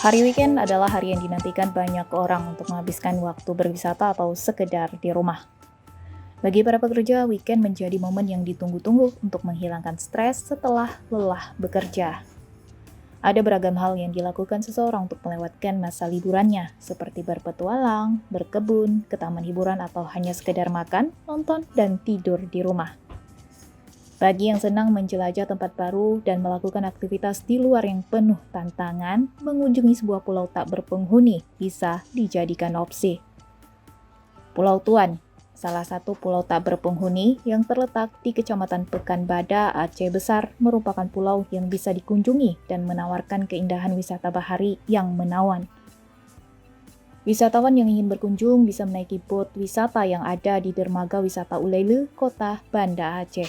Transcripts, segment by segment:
Hari weekend adalah hari yang dinantikan banyak orang untuk menghabiskan waktu berwisata atau sekedar di rumah. Bagi para pekerja, weekend menjadi momen yang ditunggu-tunggu untuk menghilangkan stres setelah lelah bekerja. Ada beragam hal yang dilakukan seseorang untuk melewatkan masa liburannya, seperti berpetualang, berkebun, ke taman hiburan, atau hanya sekedar makan, nonton, dan tidur di rumah. Bagi yang senang menjelajah tempat baru dan melakukan aktivitas di luar yang penuh tantangan, mengunjungi sebuah pulau tak berpenghuni bisa dijadikan opsi. Pulau Tuan, salah satu pulau tak berpenghuni yang terletak di Kecamatan Pekanbadak, Aceh Besar, merupakan pulau yang bisa dikunjungi dan menawarkan keindahan wisata bahari yang menawan. Wisatawan yang ingin berkunjung bisa menaiki bot wisata yang ada di dermaga wisata Ulele, Kota Banda Aceh.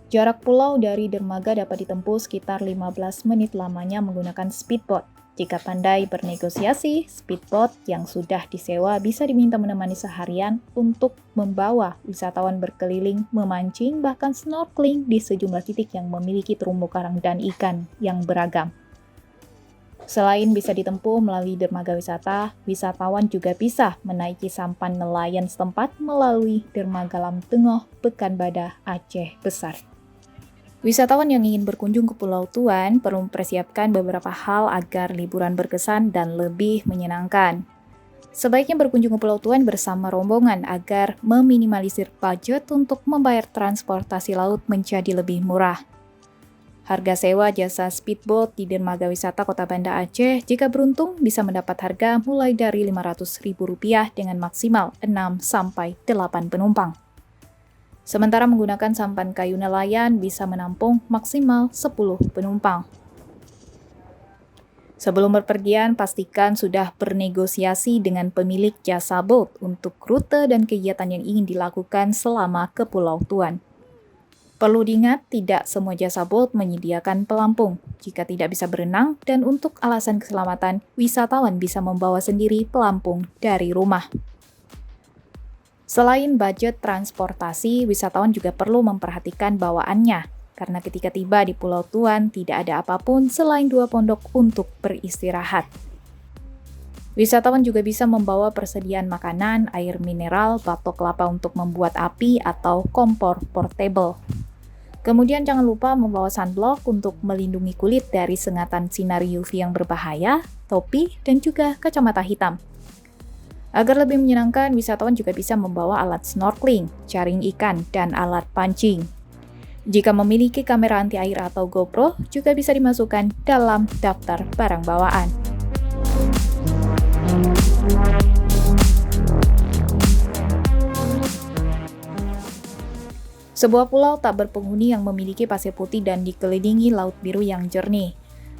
Jarak pulau dari dermaga dapat ditempuh sekitar 15 menit lamanya menggunakan speedboat. Jika pandai bernegosiasi, speedboat yang sudah disewa bisa diminta menemani seharian untuk membawa wisatawan berkeliling, memancing, bahkan snorkeling di sejumlah titik yang memiliki terumbu karang dan ikan yang beragam. Selain bisa ditempuh melalui dermaga wisata, wisatawan juga bisa menaiki sampan nelayan setempat melalui dermaga Lam Tengah, Pekanbadak, Aceh Besar. Wisatawan yang ingin berkunjung ke Pulau Tuan perlu mempersiapkan beberapa hal agar liburan berkesan dan lebih menyenangkan. Sebaiknya berkunjung ke Pulau Tuan bersama rombongan agar meminimalisir budget untuk membayar transportasi laut menjadi lebih murah. Harga sewa jasa speedboat di dermaga wisata Kota Banda Aceh jika beruntung bisa mendapat harga mulai dari Rp500.000 dengan maksimal 6-8 penumpang. Sementara menggunakan sampan kayu nelayan bisa menampung maksimal 10 penumpang. Sebelum berpergian, pastikan sudah bernegosiasi dengan pemilik jasa boat untuk rute dan kegiatan yang ingin dilakukan selama ke Pulau Tuan. Perlu diingat, tidak semua jasa boat menyediakan pelampung. Jika tidak bisa berenang dan untuk alasan keselamatan, wisatawan bisa membawa sendiri pelampung dari rumah. Selain budget transportasi, wisatawan juga perlu memperhatikan bawaannya, karena ketika tiba di Pulau Tuan tidak ada apapun selain 2 pondok untuk beristirahat. Wisatawan juga bisa membawa persediaan makanan, air mineral, batok kelapa untuk membuat api, atau kompor portable. Kemudian jangan lupa membawa sunblock untuk melindungi kulit dari sengatan sinar UV yang berbahaya, topi, dan juga kacamata hitam. Agar lebih menyenangkan, wisatawan juga bisa membawa alat snorkeling, jaring ikan, dan alat pancing. Jika memiliki kamera anti-air atau GoPro, juga bisa dimasukkan dalam daftar barang bawaan. Sebuah pulau tak berpenghuni yang memiliki pasir putih dan dikelilingi laut biru yang jernih.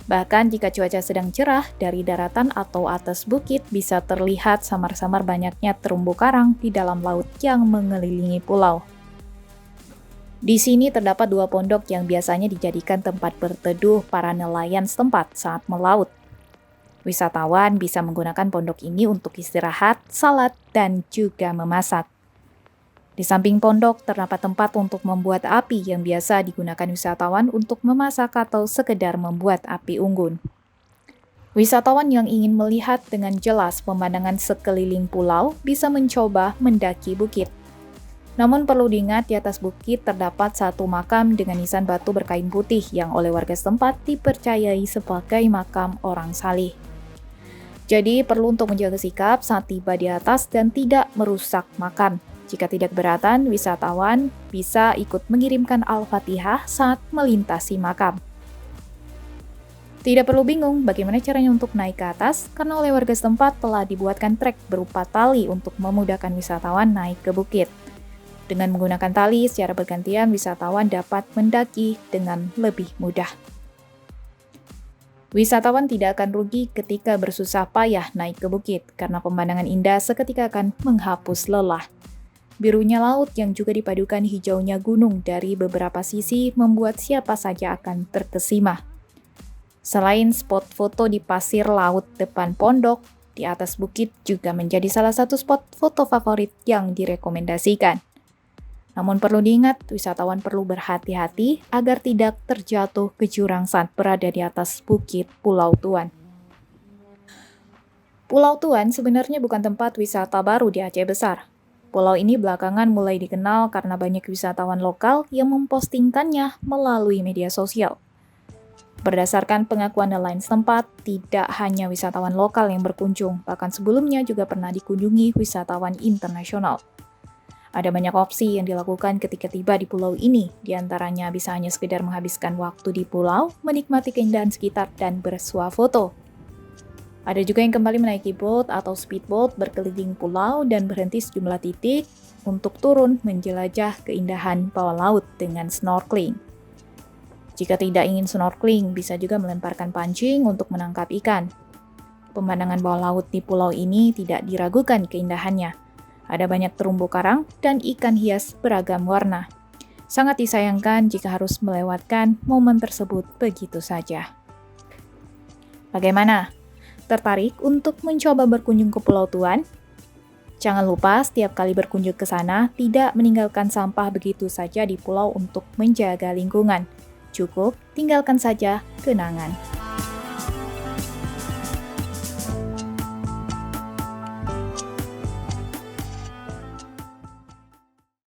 Bahkan jika cuaca sedang cerah, dari daratan atau atas bukit bisa terlihat samar-samar banyaknya terumbu karang di dalam laut yang mengelilingi pulau. Di sini terdapat 2 pondok yang biasanya dijadikan tempat berteduh para nelayan setempat saat melaut. Wisatawan bisa menggunakan pondok ini untuk istirahat, salat, dan juga memasak. Di samping pondok terdapat tempat untuk membuat api yang biasa digunakan wisatawan untuk memasak atau sekedar membuat api unggun. Wisatawan yang ingin melihat dengan jelas pemandangan sekeliling pulau bisa mencoba mendaki bukit. Namun perlu diingat di atas bukit terdapat satu makam dengan nisan batu berkain putih yang oleh warga setempat dipercayai sebagai makam orang saleh. Jadi perlu untuk menjaga sikap saat tiba di atas dan tidak merusak makam. Jika tidak keberatan, wisatawan bisa ikut mengirimkan Al-Fatihah saat melintasi makam. Tidak perlu bingung bagaimana caranya untuk naik ke atas, karena oleh warga setempat telah dibuatkan trek berupa tali untuk memudahkan wisatawan naik ke bukit. Dengan menggunakan tali secara bergantian, wisatawan dapat mendaki dengan lebih mudah. Wisatawan tidak akan rugi ketika bersusah payah naik ke bukit, karena pemandangan indah seketika akan menghapus lelah. Birunya laut yang juga dipadukan hijaunya gunung dari beberapa sisi membuat siapa saja akan terkesima. Selain spot foto di pasir laut depan pondok, di atas bukit juga menjadi salah satu spot foto favorit yang direkomendasikan. Namun perlu diingat, wisatawan perlu berhati-hati agar tidak terjatuh ke jurang saat berada di atas bukit Pulau Tuan. Pulau Tuan sebenarnya bukan tempat wisata baru di Aceh Besar. Pulau ini belakangan mulai dikenal karena banyak wisatawan lokal yang mempostingkannya melalui media sosial. Berdasarkan pengakuan nelayan setempat, tidak hanya wisatawan lokal yang berkunjung, bahkan sebelumnya juga pernah dikunjungi wisatawan internasional. Ada banyak opsi yang dilakukan ketika tiba di pulau ini, diantaranya bisa hanya sekedar menghabiskan waktu di pulau, menikmati keindahan sekitar, dan bersuah foto. Ada juga yang kembali menaiki boat atau speedboat berkeliling pulau dan berhenti sejumlah titik untuk turun menjelajah keindahan bawah laut dengan snorkeling. Jika tidak ingin snorkeling, bisa juga melemparkan pancing untuk menangkap ikan. Pemandangan bawah laut di pulau ini tidak diragukan keindahannya. Ada banyak terumbu karang dan ikan hias beragam warna. Sangat disayangkan jika harus melewatkan momen tersebut begitu saja. Bagaimana? Tertarik untuk mencoba berkunjung ke Pulau Tuan? Jangan lupa setiap kali berkunjung ke sana, tidak meninggalkan sampah begitu saja di pulau untuk menjaga lingkungan. Cukup tinggalkan saja kenangan.